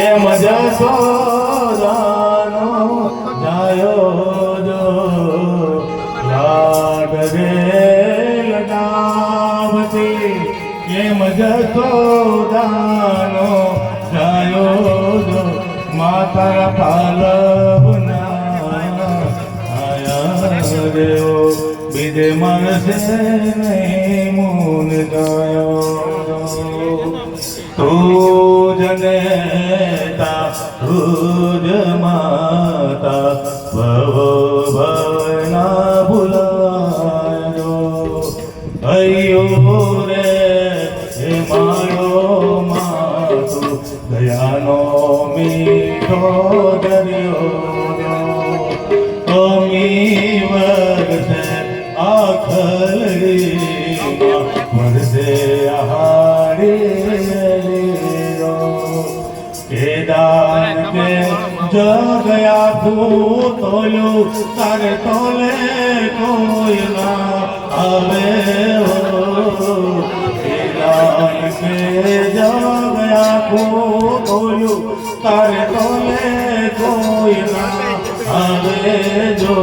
એમ જશોદાનો જાયો જો લાડ રે લડાવતી એમ જશોદાનો જાયો જો માતા પાલવના આયા રેઓ બીજે મારશે નહીં મૂન ગાયો તુજ નેતા તુજ માતા ભવ ભવના ભૂલાયો અયો રે હે માયો માતુ દયાનો મીઠો દરિયો અમી વરસે આખલડીમાં વરસે આહારી કેદાન કે જગયા તોલું તારે તોલે કોઈ ના આવે કેદાન કે જગયા તોલું તારે તોલે કોઈ ના આવે જો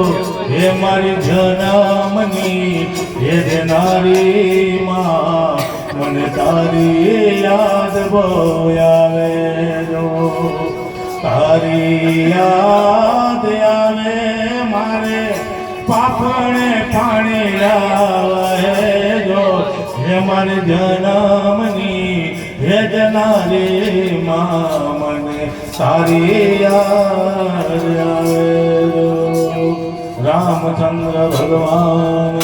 હે મારી જનમની હે નારી માં મને તારી યાદ બહુ આવે જો તારી યાદ આવે મારે પાપણે પાણી આવે જો હે મારી જનમની હે જનારી માં મને તારી યાદ આવે જો રામચંદ્ર ભગવાન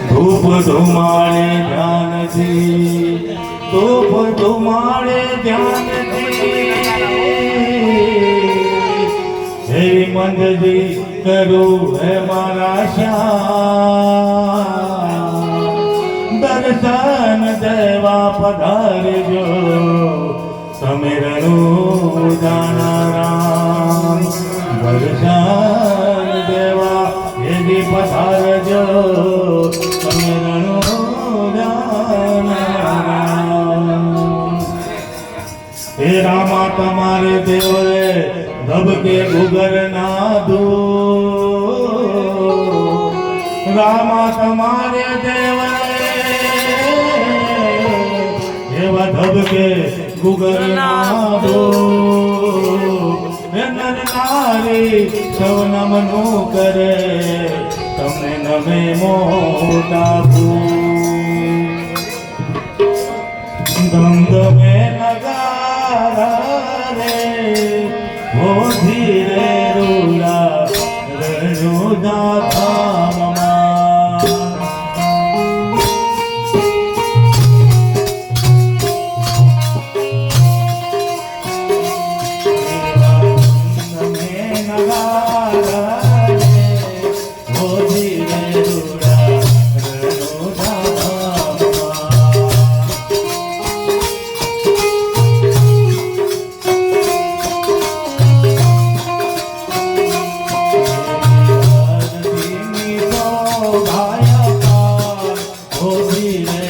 ધૂપ ધુમાડે ધ્યાનથી ધૂપ ધુમાડે ધ્યાનથી હે મંદજી કરું હે મારા શ્યામ દર્શન દેવા પધારજો સમીરનું જાનારામ દર્શન દેવા એદી પધારજો સમીરનું જાનારામ હે રામા તમારે દેવરે ધબકે ગુગર ના દો રામા તમારે દેવરે એવા ધબકે ગુગર ના દો નર નારી સૌ નમનું કરે તમને નમે મોટા ધમધમે નગારા રે ઓ ધીરે રૂલા રણુદા ધામમાં Oh,